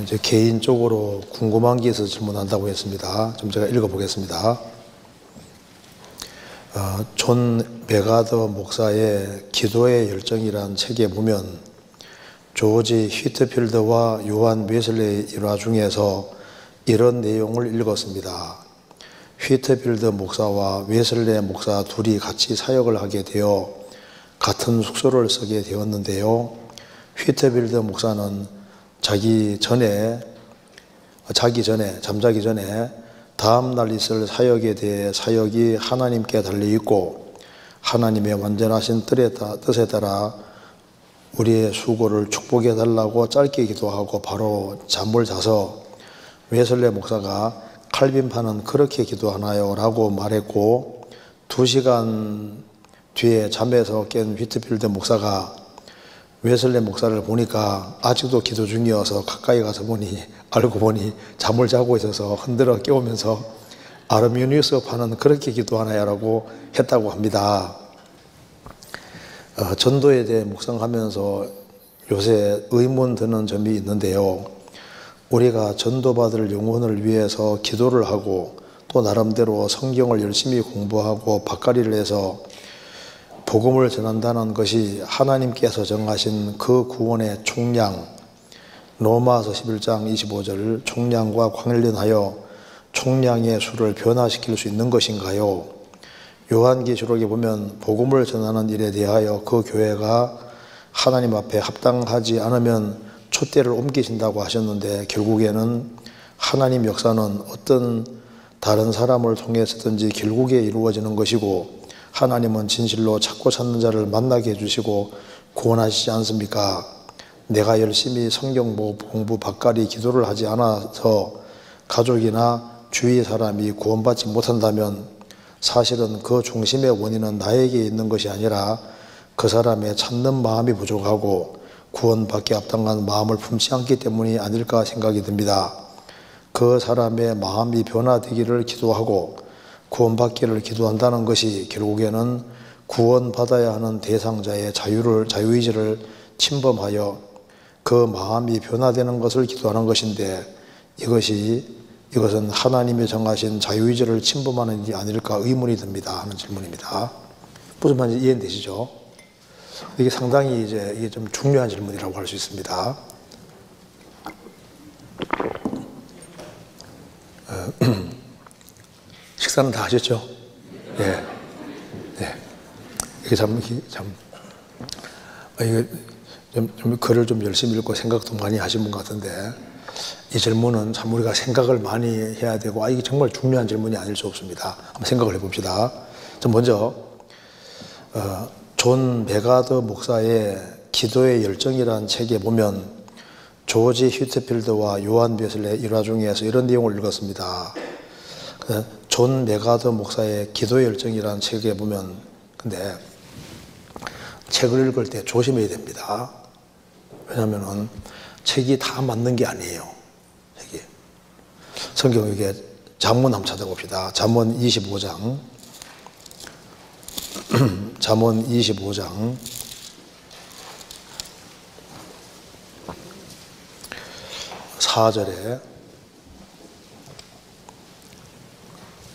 이제 개인적으로 궁금한 게 있어서 질문한다고 했습니다. 좀 제가 읽어보겠습니다. 존 메가더 목사의 기도의 열정이란 책에 보면 조지 휘트필드와 요한 웨슬레의 일화 중에서 이런 내용을 읽었습니다. 휘트필드 목사와 웨슬레 목사 둘이 같이 사역을 하게 되어 같은 숙소를 쓰게 되었는데요. 휘트필드 목사는 잠자기 전에 다음 날 있을 사역에 대해 사역이 하나님께 달려있고 하나님의 완전하신 뜻에 따라 우리의 수고를 축복해 달라고 짧게 기도하고 바로 잠을 자서 웨슬레 목사가 칼빈파는 그렇게 기도하나요? 라고 말했고 2시간 뒤에 잠에서 깬 휘트필드 목사가 웨슬레 목사를 보니까 아직도 기도 중이어서 가까이 가서 알고 보니 잠을 자고 있어서 흔들어 깨우면서 아르미니우스 파는 그렇게 기도하나요? 라고 했다고 합니다. 전도에 대해 묵상하면서 요새 의문 드는 점이 있는데요. 우리가 전도받을 영혼을 위해서 기도를 하고 또 나름대로 성경을 열심히 공부하고 밭갈이를 해서 복음을 전한다는 것이 하나님께서 정하신 그 구원의 총량, 로마서 11장 25절 총량과 광일련하여 총량의 수를 변화시킬 수 있는 것인가요? 요한계시록에 보면 복음을 전하는 일에 대하여 그 교회가 하나님 앞에 합당하지 않으면 촛대를 옮기신다고 하셨는데 결국에는 하나님 역사는 어떤 다른 사람을 통해서든지 결국에 이루어지는 것이고 하나님은 진실로 찾고 찾는 자를 만나게 해주시고 구원하시지 않습니까? 내가 열심히 성경 공부 밭갈이 기도를 하지 않아서 가족이나 주위 사람이 구원받지 못한다면 사실은 그 중심의 원인은 나에게 있는 것이 아니라 그 사람의 찾는 마음이 부족하고 구원받기 합당한 마음을 품지 않기 때문이 아닐까 생각이 듭니다. 그 사람의 마음이 변화되기를 기도하고 구원받기를 기도한다는 것이 결국에는 구원받아야 하는 대상자의 자유의지를 침범하여 그 마음이 변화되는 것을 기도하는 것인데 이것은 하나님이 정하신 자유의지를 침범하는 일이 아닐까 의문이 듭니다 하는 질문입니다. 무슨 말인지 이해되시죠? 이게 상당히 이게 좀 중요한 질문이라고 할 수 있습니다. 식사는 다 하셨죠? 네. 이게 좀 글을 좀 열심히 읽고 생각도 많이 하신 분 같은데 이 질문은 참 우리가 생각을 많이 해야 되고 이게 정말 중요한 질문이 아닐 수 없습니다. 한번 생각을 해봅시다. 먼저 존 메가더 목사의 기도의 열정이라는 책에 보면 조지 휘트필드와 요한 웨슬레의 일화 중에서 이런 내용을 읽었습니다. 존 메가더 목사의 기도의 열정이라는 책에 보면 근데 책을 읽을 때 조심해야 됩니다. 왜냐하면 책이 다 맞는 게 아니에요. 성경 이게 잠언 한번 찾아봅시다. 잠언 25장 잠언 25장 4절에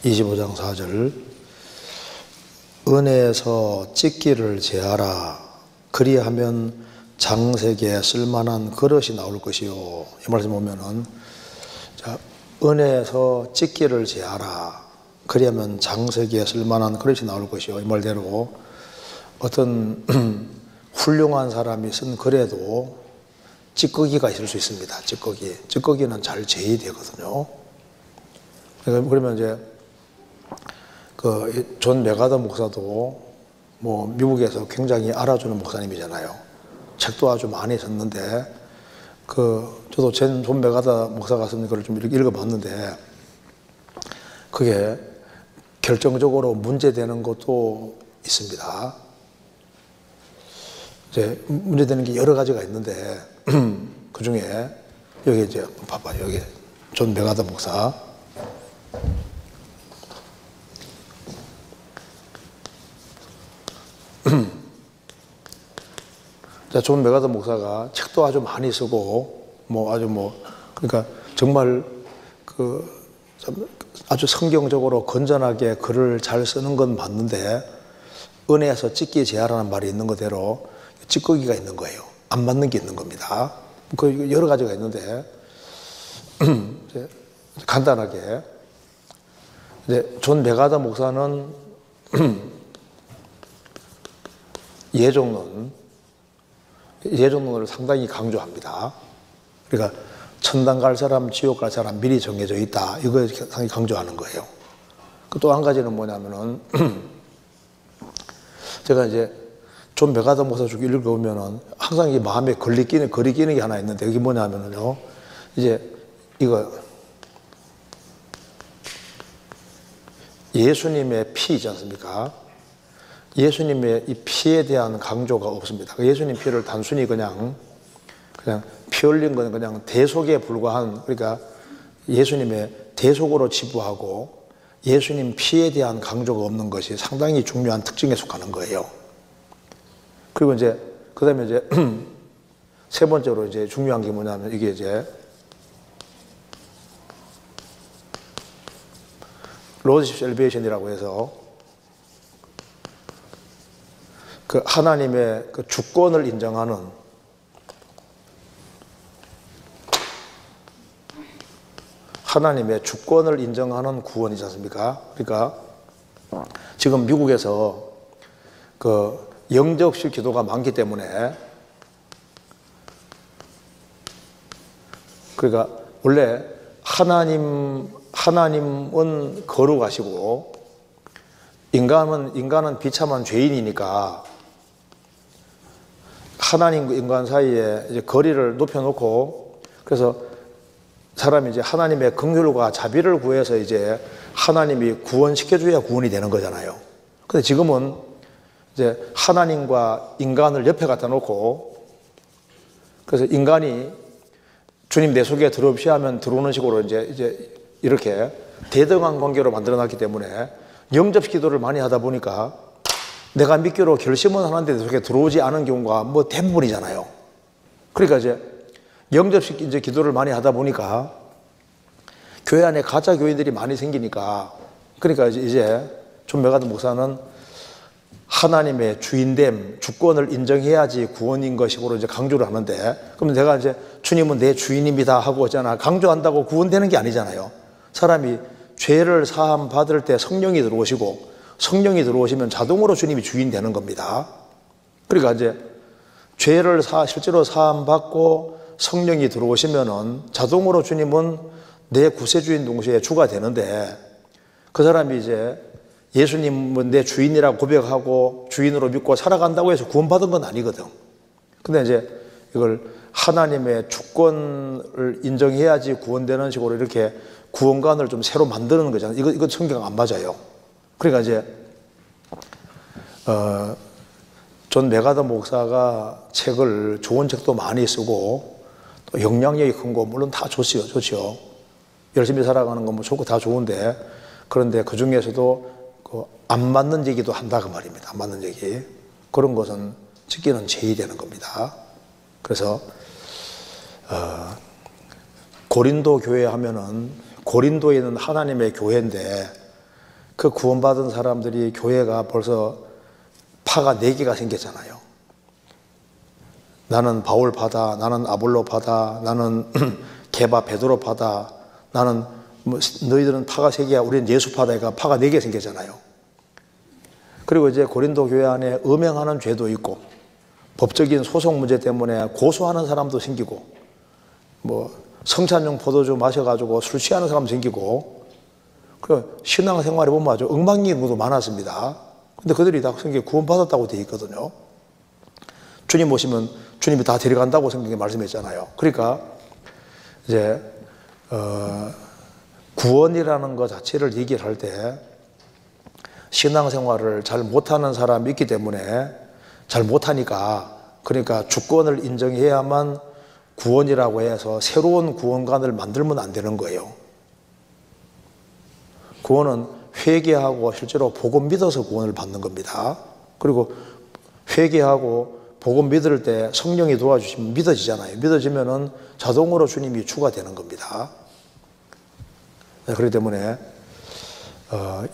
25장 4절 은혜에서 찢기를 제하라 그리하면 장색에 쓸만한 그릇이 나올 것이요. 이 말씀 보면은 은혜에서 찢기를 제하라 그리하면 장색에 쓸만한 그릇이 나올 것이요. 이 말대로 어떤 훌륭한 사람이 쓴 글에도 찌꺼기가 있을 수 있습니다. 찌꺼기는 잘 제의되거든요. 그러면 이제 존 메가더 목사도 미국에서 굉장히 알아주는 목사님이잖아요. 책도 아주 많이 썼는데 저도 존 메가더 목사가 쓴 글을 좀 읽어봤는데 그게 결정적으로 문제되는 것도 있습니다. 이제 문제되는 게 여러 가지가 있는데 그 중에 여기 이제 봐봐요. 여기 존 메가더 목사. 존 메가더 목사가 책도 아주 많이 쓰고 그러니까 정말 아주 성경적으로 건전하게 글을 잘 쓰는 건 맞는데 은혜에서 찢기 제하라는 말이 있는 그대로 찌꺼기가 있는 거예요. 안 맞는 게 있는 겁니다. 그 여러 가지가 있는데 간단하게 이제 존 맥아더 목사는 예정론을 상당히 강조합니다. 그러니까 천당 갈 사람, 지옥 갈 사람 미리 정해져 있다. 이걸 상당히 강조하는 거예요. 또 한 가지는 뭐냐면은 제가 이제 존 맥아더 목사 쭉 읽어보면은 항상 이 마음에 거리 끼는 게 하나 있는데 그게 뭐냐면은요. 이제 이거 예수님의 피 있지 않습니까? 예수님의 이 피에 대한 강조가 없습니다. 예수님 피를 단순히 그냥 피 흘린 건 그냥 대속에 불과한, 그러니까 예수님의 대속으로 치부하고 예수님 피에 대한 강조가 없는 것이 상당히 중요한 특징에 속하는 거예요. 그리고 이제 그다음에 이제 세 번째로 이제 중요한 게 뭐냐면 이게 이제 로드십 셀베이션이라고 해서 그 하나님의 그 주권을 인정하는 구원이지 않습니까? 그러니까 지금 미국에서 그 영접식 기도가 많기 때문에 그러니까 원래 하나님은 거룩하시고 인간은 비참한 죄인이니까 하나님과 인간 사이에 이제 거리를 높여놓고 그래서 사람이 이제 하나님의 긍휼과 자비를 구해서 이제 하나님이 구원시켜줘야 구원이 되는 거잖아요. 근데 지금은 이제 하나님과 인간을 옆에 갖다 놓고 그래서 인간이 주님 내 속에 들어옵시 하면 들어오는 식으로 이제 이렇게 대등한 관계로 만들어 놨기 때문에 영접 기도를 많이 하다 보니까 내가 믿기로 결심은 하는데 내 속에 들어오지 않은 경우가 뭐 대부분이잖아요. 그러니까 이제 영접식 이제 기도를 많이 하다 보니까 교회 안에 가짜 교인들이 많이 생기니까 그러니까 이제 존 맥아더 목사는 하나님의 주인됨, 주권을 인정해야지 구원인 것이고 이제 강조를 하는데 그러면 내가 이제 주님은 내 주인입니다 하고 있잖아. 강조한다고 구원되는 게 아니잖아요. 사람이 죄를 사함 받을 때 성령이 들어오시고 성령이 들어오시면 자동으로 주님이 주인 되는 겁니다. 그러니까 이제 죄를 실제로 사함 받고 성령이 들어오시면은 자동으로 주님은 내 구세주인 동시에 주가 되는데 그 사람이 이제 예수님은 내 주인이라고 고백하고 주인으로 믿고 살아간다고 해서 구원받은 건 아니거든. 근데 이제 이걸 하나님의 주권을 인정해야지 구원되는 식으로 이렇게 구원관을 좀 새로 만드는 거잖아요. 이거 성경 안 맞아요. 그러니까 이제 존 맥아더 목사가 좋은 책도 많이 쓰고 또 영향력이 큰 거 물론 다 좋죠. 열심히 살아가는 건 뭐 좋고 다 좋은데 그런데 그 중에서도 안 맞는 얘기도 한다 그 말입니다. 안 맞는 얘기. 그런 것은 찍기는 제의되는 겁니다. 그래서 고린도 교회 하면은 고린도에 있는 하나님의 교회인데 그 구원받은 사람들이 교회가 벌써 파가 4개가 생겼잖아요. 나는 바울파다, 나는 아볼로파다, 나는 게바 베드로파다, 나는 뭐 너희들은 파가 3개야, 우리는 예수파다. 파가 4개 생겼잖아요. 그리고 이제 고린도 교회 안에 음행하는 죄도 있고 법적인 소송 문제 때문에 고소하는 사람도 생기고 뭐 성찬용 포도주 마셔가지고 술 취하는 사람 생기고 그 신앙생활에 보면 아주 엉망인구도 많았습니다. 근데 그들이 다 성경에 구원받았다고 되어 있거든요. 주님 오시면 주님이 다 데려간다고 성경에 말씀했잖아요. 그러니까 이제 구원이라는 것 자체를 얘기를 할 때 신앙생활을 잘 못하는 사람이 있기 때문에 잘 못하니까 그러니까 주권을 인정해야만 구원이라고 해서 새로운 구원관을 만들면 안 되는 거예요. 구원은 회개하고 실제로 복음 믿어서 구원을 받는 겁니다. 그리고 회개하고 복음 믿을 때 성령이 도와주시면 믿어지잖아요. 믿어지면은 자동으로 주님이 주가 되는 겁니다. 그렇기 때문에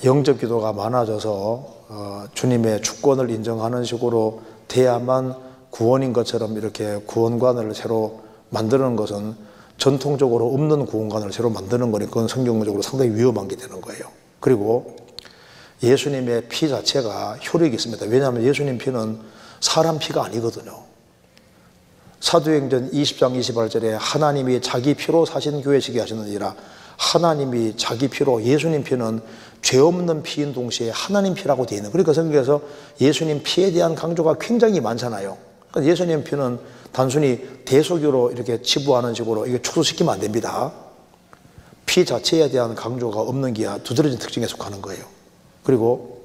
영적 기도가 많아져서 주님의 주권을 인정하는 식으로 돼야만 구원인 것처럼 이렇게 구원관을 새로 만드는 것은 전통적으로 없는 구원관을 새로 만드는 거니까 그건 성경적으로 상당히 위험한 게 되는 거예요. 그리고 예수님의 피 자체가 효력이 있습니다. 왜냐하면 예수님 피는 사람 피가 아니거든요. 사도행전 20장 28절에 하나님이 자기 피로 사신 교회 지게 하시느니라. 하나님이 자기 피로, 예수님 피는 죄 없는 피인 동시에 하나님 피라고 되어 있는. 그러니까 성경에서 예수님 피에 대한 강조가 굉장히 많잖아요. 그러니까 예수님 피는 단순히 대속으로 이렇게 치부하는 식으로 이게 축소시키면 안 됩니다. 피 자체에 대한 강조가 없는 게 두드러진 특징에 속하는 거예요. 그리고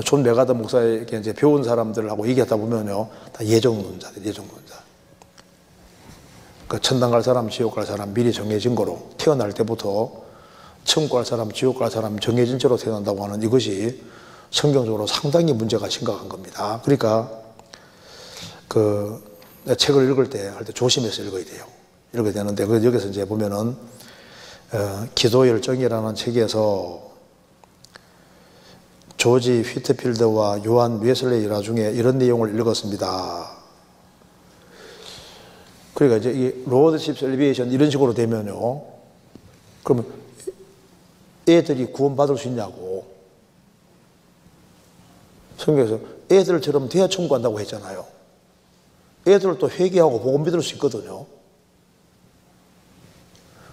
존 메가더 목사에게 이제 배운 사람들하고 얘기하다 보면요, 다 예정론자들, 예정론자. 천당 갈 사람, 지옥 갈 사람 미리 정해진 거로 태어날 때부터 천국 갈 사람, 지옥 갈 사람 정해진 채로 태어난다고 하는 이것이 성경적으로 상당히 문제가 심각한 겁니다. 그러니까 책을 읽을 때 할 때 조심해서 읽어야 돼요. 읽어야 되는데 여기서 이제 보면은 기도 열정이라는 책에서 조지 휘트필드와 요한 웨슬레이 일화 중에 이런 내용을 읽었습니다. 그러니까 이제 이 로드십 셀비에이션 이런 식으로 되면요, 그러면 애들이 구원받을 수 있냐고. 성경에서 애들처럼 돼야 천국 간다고 했잖아요. 애들도 회개하고 복음 믿을 수 있거든요.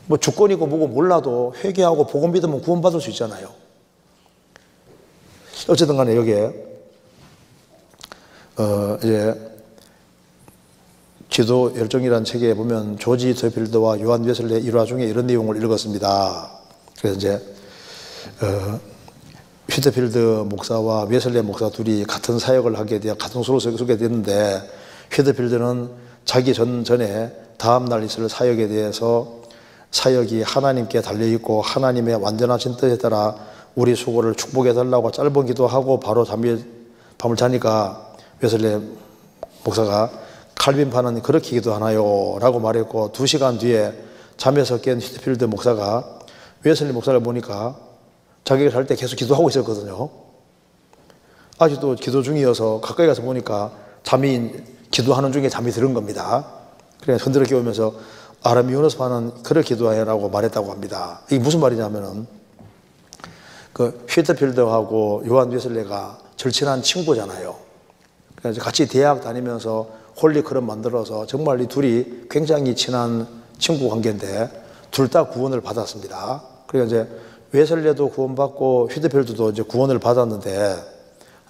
뭐 주권이고 뭐고 몰라도 회개하고 복음 믿으면 구원받을 수 있잖아요. 어쨌든 간에 여기에 이제 기도 열정이라는 책에 보면 조지 더필드와 요한 웨슬레의 일화 중에 이런 내용을 읽었습니다. 그래서 이제 휘트필드 목사와 웨슬레 목사 둘이 같은 사역을 하게 되어 같은 수로 소개됐는데, 휘트필드는 자기 전에 다음날 있을 사역에 대해서 사역이 하나님께 달려있고 하나님의 완전하신 뜻에 따라 우리 수고를 축복해달라고 짧은 기도하고 바로 밤을 자니까 웨슬레 목사가 칼빈파는 그렇게 기도하나요? 라고 말했고, 2시간 뒤에 잠에서 깬 휘트필드 목사가 웨슬리 목사를 보니까 자기가 잘 때 계속 기도하고 있었거든요. 아직도 기도 중이어서 가까이 가서 보니까 기도하는 중에 잠이 들은 겁니다. 그래서 흔들어 깨우면서 아르미우노스파는 그렇게 기도해라고 말했다고 합니다. 이게 무슨 말이냐면은 휘트필드하고 요한 웨슬레가 절친한 친구잖아요. 그래서 같이 대학 다니면서 홀리 클럽 만들어서 정말 이 둘이 굉장히 친한 친구 관계인데 둘 다 구원을 받았습니다. 그러니까 이제 웨슬레도 구원받고 휘트필드도 이제 구원을 받았는데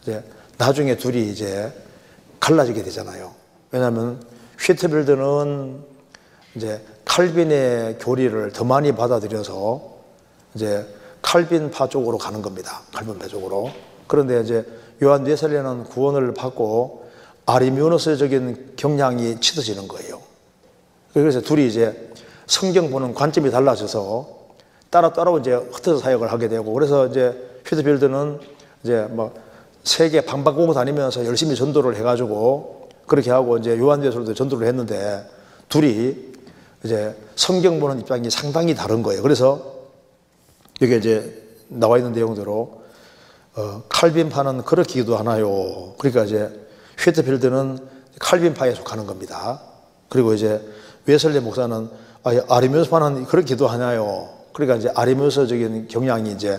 이제 나중에 둘이 이제 갈라지게 되잖아요. 왜냐하면 휘트필드는 이제 칼빈의 교리를 더 많이 받아들여서 이제 칼빈파 쪽으로 가는 겁니다. 칼빈파 쪽으로. 그런데 이제 요한 웨슬레는 구원을 받고 아리미우노스적인 경향이 치닫지는 거예요. 그래서 둘이 이제 성경 보는 관점이 달라져서 따로 이제 흩어져 사역을 하게 되고, 그래서 이제 휘트필드는 이제 뭐 세계 방방곡곡 다니면서 열심히 전도를 해가지고 그렇게 하고, 이제 요한 웨슬레도 전도를 했는데 둘이 이제 성경 보는 입장이 상당히 다른 거예요. 그래서 여기 이제 나와 있는 내용대로 칼빈파는 그렇게 기도하나요? 그러니까 이제 휘트필드는 칼빈파에 속하는 겁니다. 그리고 이제 웨슬레 목사는 아리미우스파는 그렇게 기도하나요? 그러니까 이제 아리미우스적인 경향이 이제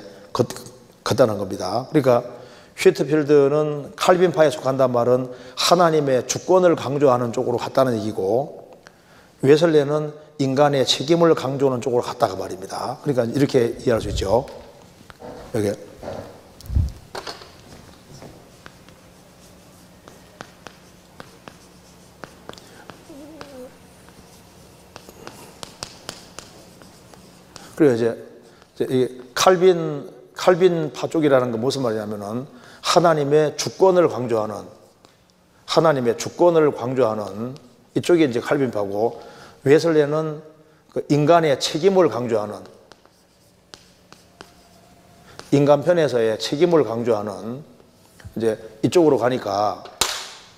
걷다는 겁니다. 그러니까 휘트필드는 칼빈파에 속한다는 말은 하나님의 주권을 강조하는 쪽으로 갔다는 얘기고, 웨슬레는 인간의 책임을 강조하는 쪽으로 갔다가 말입니다. 그러니까 이렇게 이해할 수 있죠. 여기 그리고 이제 이 칼빈파 쪽이라는 건 무슨 말이냐면은 하나님의 주권을 강조하는 이쪽이 이제 칼빈파고, 웨슬레는 인간의 책임을 강조하는, 인간 편에서의 책임을 강조하는 이제 이쪽으로 가니까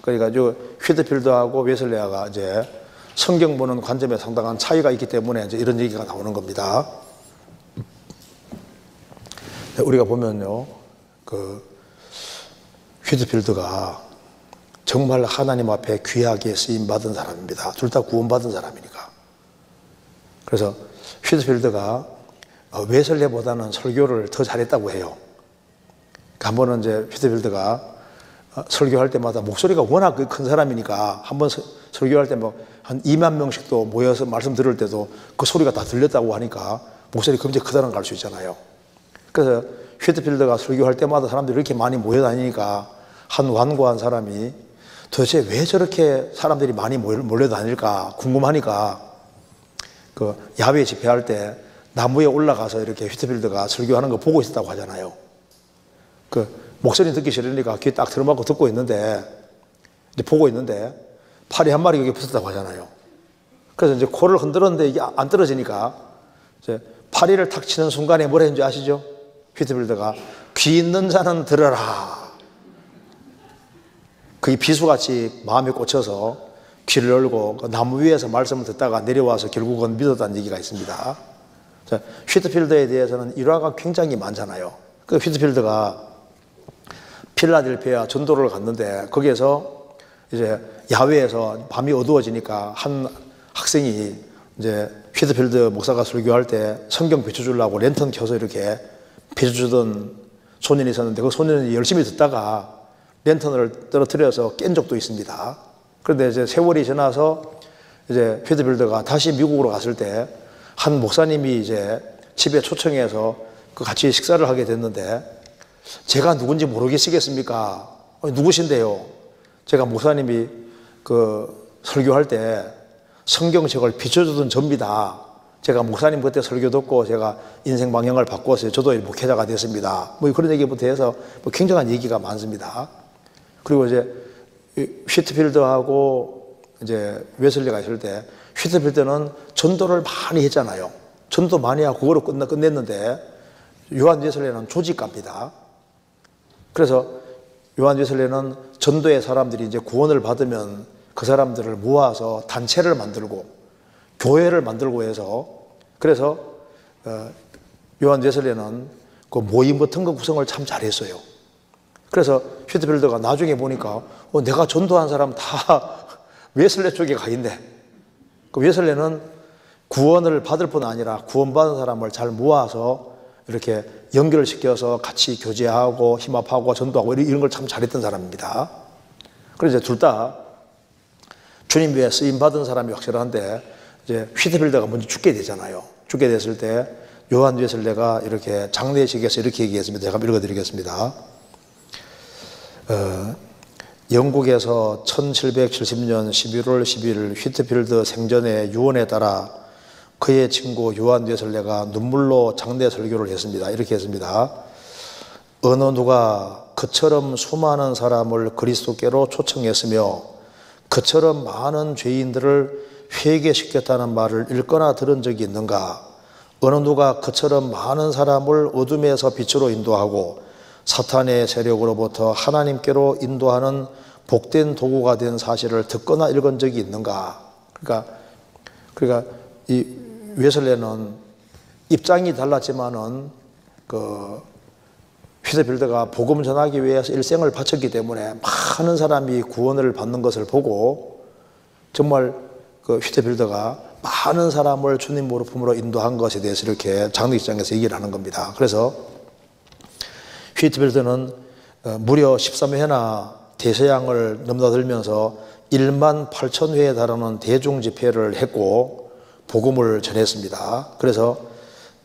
그러니까 저 휘트필드하고 웨슬레가 이제 성경 보는 관점에 상당한 차이가 있기 때문에 이제 이런 얘기가 나오는 겁니다. 우리가 보면요, 그 휘트필드가 정말 하나님 앞에 귀하게 쓰임 받은 사람입니다. 둘 다 구원받은 사람이니까. 그래서 휘트필드가 웨슬레보다는 설교를 더 잘했다고 해요. 한 번은 이제 휘트필드가 설교할 때마다 목소리가 워낙 큰 사람이니까 한 번 설교할 때 뭐 한 2만 명씩도 모여서 말씀 들을 때도 그 소리가 다 들렸다고 하니까 목소리 굉장히 크다는 걸 알 수 있잖아요. 그래서 휘트필드가 설교할 때마다 사람들이 이렇게 많이 모여다니니까 한 완고한 사람이 도대체 왜 저렇게 사람들이 많이 몰려다닐까 궁금하니까 그 야외 집회할 때 나무에 올라가서 이렇게 휘트필드가 설교하는 거 보고 있었다고 하잖아요. 그 목소리 듣기 싫으니까 귀 딱 들어막고 듣고 있는데 이제 보고 있는데 파리 한 마리 여기 붙었다고 하잖아요. 그래서 이제 코를 흔들었는데 이게 안 떨어지니까 이제 파리를 탁 치는 순간에 뭐라 했는지 아시죠? 휘트필드가 귀 있는 자는 들어라. 그게 비수같이 마음에 꽂혀서 귀를 열고 그 나무 위에서 말씀을 듣다가 내려와서 결국은 믿었다는 얘기가 있습니다. 자, 휘트필드에 대해서는 일화가 굉장히 많잖아요. 그 휘트필드가 필라델피아 전도를 갔는데 거기에서 이제 야외에서 밤이 어두워지니까 한 학생이 이제 휘트필드 목사가 설교할 때 성경 비춰주려고 랜턴 켜서 이렇게 비춰주던 소년이 있었는데 그 소년이 열심히 듣다가 랜턴을 떨어뜨려서 깬 적도 있습니다. 그런데 이제 세월이 지나서 이제 휘트필드가 다시 미국으로 갔을 때 한 목사님이 이제 집에 초청해서 그 같이 식사를 하게 됐는데 제가 누군지 모르겠으겠습니까? 누구신데요? 제가 목사님이 그 설교할 때 성경책을 비춰주던 접니다. 제가 목사님 그때 설교 듣고 제가 인생 방향을 바꿔서 저도 목회자가 됐습니다. 뭐 그런 얘기부터 해서 뭐 굉장한 얘기가 많습니다. 그리고 이제 휘트필드하고 이제 웨슬리가 있을 때 휘트필드는 전도를 많이 했잖아요. 전도 많이 하고 그거로 끝냈는데 요한 웨슬리는 조직가입니다. 그래서 요한 웨슬리는 전도의 사람들이 이제 구원을 받으면 그 사람들을 모아서 단체를 만들고 교회를 만들고 해서 그래서 요한 웨슬리는 그 모임 같은 거 구성을 참 잘했어요. 그래서 휘트필드가 나중에 보니까 내가 전도한 사람 다 웨슬리 쪽에 가 있네. 그 웨슬리는 구원을 받을 뿐 아니라 구원받은 사람을 잘 모아서 이렇게 연결시켜서 같이 교제하고 힘합하고 전도하고 이런 걸 참 잘했던 사람입니다. 그래서 이제 둘 다 주님 위에 쓰임 받은 사람이 확실한데 이제 휘트필드가 먼저 죽게 되잖아요. 죽게 됐을 때 요한 웨슬리가 이렇게 장례식에서 이렇게 얘기했습니다. 제가 읽어드리겠습니다. 영국에서 1770년 11월 10일 휘트필드 생전의 유언에 따라 그의 친구 요한 웨슬리가 눈물로 장례 설교를 했습니다. 이렇게 했습니다. 어느 누가 그처럼 수많은 사람을 그리스도께로 초청했으며 그처럼 많은 죄인들을 회개시켰다는 말을 읽거나 들은 적이 있는가? 어느 누가 그처럼 많은 사람을 어둠에서 빛으로 인도하고 사탄의 세력으로부터 하나님께로 인도하는 복된 도구가 된 사실을 듣거나 읽은 적이 있는가? 그러니까 이 웨슬리는 입장이 달랐지만은 그 휘트필드가 복음 전하기 위해서 일생을 바쳤기 때문에 많은 사람이 구원을 받는 것을 보고 정말 그 휘트필드가 많은 사람을 주님 물품으로 인도한 것에 대해서 이렇게 장례식장에서 얘기를 하는 겁니다. 그래서 휘트필드는 무려 13회나 대서양을 넘나들면서 1만 8천 회에 달하는 대중 집회를 했고 복음을 전했습니다. 그래서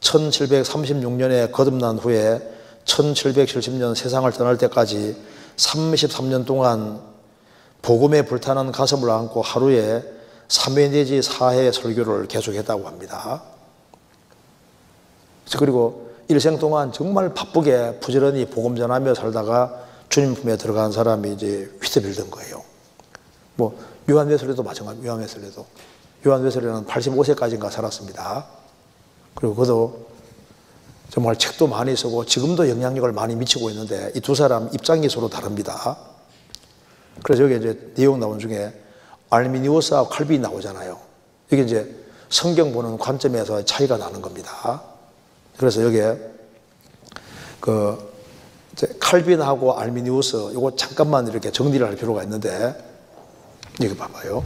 1736년에 거듭난 후에 1770년 세상을 떠날 때까지 33년 동안 복음에 불타는 가슴을 안고 하루에 3회 내지 4회 설교를 계속했다고 합니다. 그리고 일생 동안 정말 바쁘게 부지런히 복음 전하며 살다가 주님 품에 들어간 사람이 이제 휘트필드인 거예요. 뭐 요한 웨슬리도 마찬가지. 요한 웨슬리는 85세까지인가 살았습니다. 그리고 그도 정말 책도 많이 쓰고 지금도 영향력을 많이 미치고 있는데 이 두 사람 입장이 서로 다릅니다. 그래서 여기 이제 내용 나온 중에 알미니우스하고 칼빈이 나오잖아요. 이게 이제 성경 보는 관점에서 차이가 나는 겁니다. 그래서 여기에 이제 칼빈하고 알미니우스 이거 잠깐만 이렇게 정리를 할 필요가 있는데, 여기 봐봐요.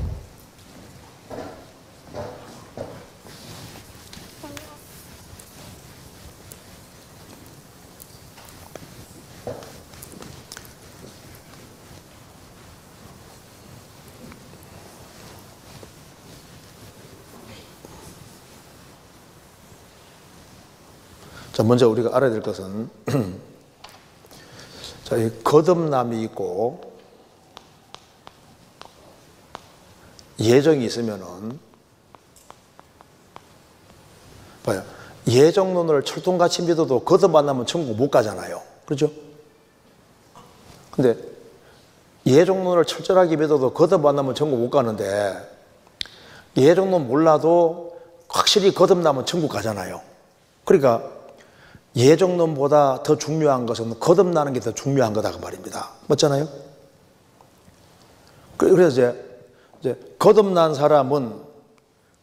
자, 먼저 우리가 알아야 될 것은 자, 이 거듭남이 있고 예정이 있으면은 봐요. 예정론을 철통같이 믿어도 거듭 안 하면 천국 못 가잖아요. 그렇죠? 근데 예정론을 철저하게 믿어도 거듭 안 하면 천국 못 가는데 예정론 몰라도 확실히 거듭나면 천국 가잖아요. 그러니까 예정론보다 더 중요한 것은 거듭나는 게 더 중요한 거다 그 말입니다. 맞잖아요? 그래서 이제 거듭난 사람은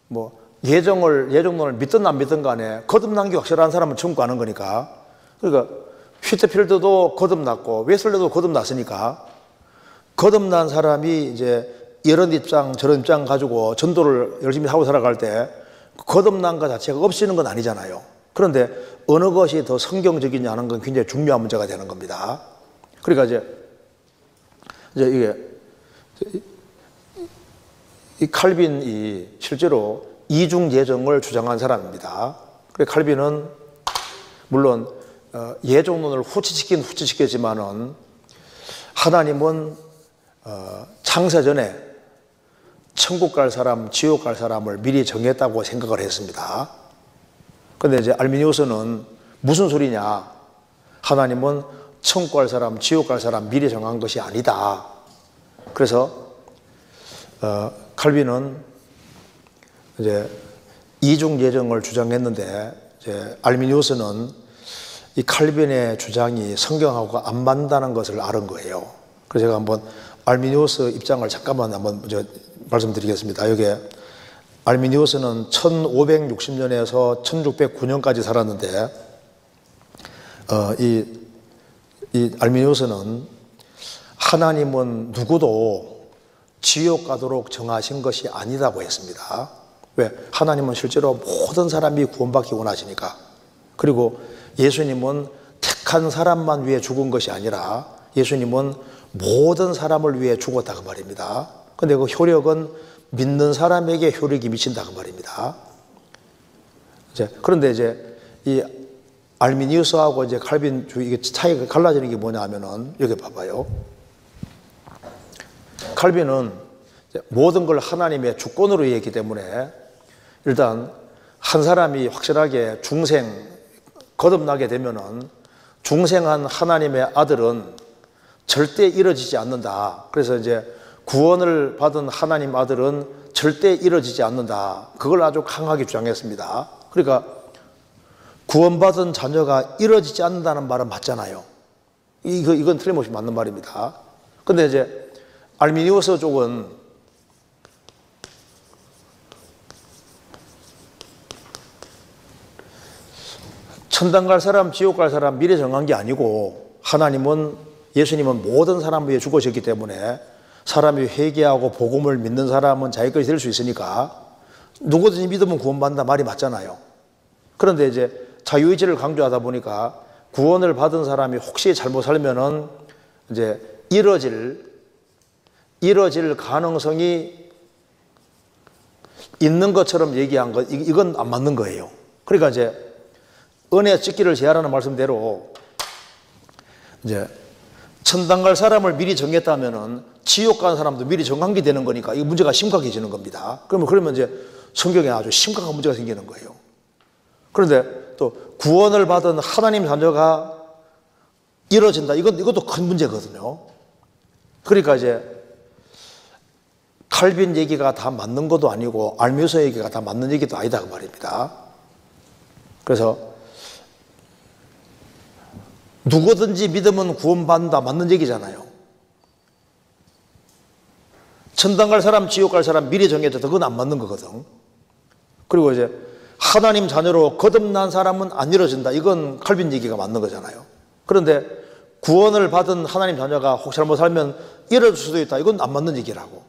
뭐 예정론을 믿든 안 믿든 간에 거듭난 게 확실한 사람은 천국 가는 거니까. 그러니까 휘트필드도 거듭났고 웨슬레도 거듭났으니까 거듭난 사람이 이제 이런 입장 저런 입장 가지고 전도를 열심히 하고 살아갈 때 거듭난 것 자체가 없이는 건 아니잖아요. 그런데 어느 것이 더 성경적이냐 하는 건 굉장히 중요한 문제가 되는 겁니다. 그러니까 이제 이게 이 칼빈이 실제로 이중 예정을 주장한 사람입니다. 그래서 칼빈은 물론 예정론을 후치시켰지만은 하나님은 창세 전에 천국 갈 사람, 지옥 갈 사람을 미리 정했다고 생각을 했습니다. 근데 이제 알미니우스는 무슨 소리냐? 하나님은 천국 갈 사람, 지옥 갈 사람 미리 정한 것이 아니다. 그래서 칼빈은 이제 이중 예정을 주장했는데 이제 알미니우스는 이 칼빈의 주장이 성경하고 안 맞는다는 것을 알은 거예요. 그래서 제가 한번 알미니우스 입장을 잠깐만 한번 말씀드리겠습니다. 여기에 알미니우스는 1560년에서 1609년까지 살았는데 이 알미니우스는 하나님은 누구도 지옥 가도록 정하신 것이 아니라고 했습니다. 왜? 하나님은 실제로 모든 사람이 구원받기 원하시니까. 그리고 예수님은 택한 사람만 위해 죽은 것이 아니라 예수님은 모든 사람을 위해 죽었다 그 말입니다. 근데 그 효력은 믿는 사람에게 효력이 미친다 그 말입니다. 그런데 이제 이 알미니우스하고 이제 칼빈 이게 차이가 갈라지는 게 뭐냐면은 여기 봐봐요. 칼빈은 모든 걸 하나님의 주권으로 이해했기 때문에 일단 한 사람이 확실하게 거듭나게 되면은 중생한 하나님의 아들은 절대 이루어지지 않는다. 그래서 이제 구원을 받은 하나님 아들은 절대 이루어지지 않는다. 그걸 아주 강하게 주장했습니다. 그러니까 구원받은 자녀가 이루어지지 않는다는 말은 맞잖아요. 이건 틀림없이 맞는 말입니다. 근데 이제 알미니우스 쪽은 천당 갈 사람, 지옥 갈 사람 미리 정한 게 아니고 예수님은 모든 사람 위해 죽으셨기 때문에 사람이 회개하고 복음을 믿는 사람은 자기 것이 될 수 있으니까 누구든지 믿으면 구원받는다 말이 맞잖아요. 그런데 이제 자유의지를 강조하다 보니까 구원을 받은 사람이 혹시 잘못 살면은 이제 이뤄질 가능성이 있는 것처럼 얘기한 것, 이건 안 맞는 거예요. 그러니까 이제 은혜 찍기를 제하라는 말씀대로 이제 천당 갈 사람을 미리 정했다면은 지옥 간 사람도 미리 정한 게 되는 거니까 이 문제가 심각해지는 겁니다. 그러면 이제 성경에 아주 심각한 문제가 생기는 거예요. 그런데 또 구원을 받은 하나님 자녀가 이루어진다. 이것도 큰 문제거든요. 그러니까 이제 칼빈 얘기가 다 맞는 것도 아니고 알미우스 얘기가 다 맞는 얘기도 아니다 그 말입니다. 그래서 누구든지 믿으면 구원받는다 맞는 얘기잖아요. 천당 갈 사람, 지옥 갈 사람 미리 정해졌다. 그건 안 맞는 거거든. 그리고 이제 하나님 자녀로 거듭난 사람은 안 이루어진다. 이건 칼빈 얘기가 맞는 거잖아요. 그런데 구원을 받은 하나님 자녀가 혹 잘못 살면 이뤄질 수도 있다. 이건 안 맞는 얘기라고.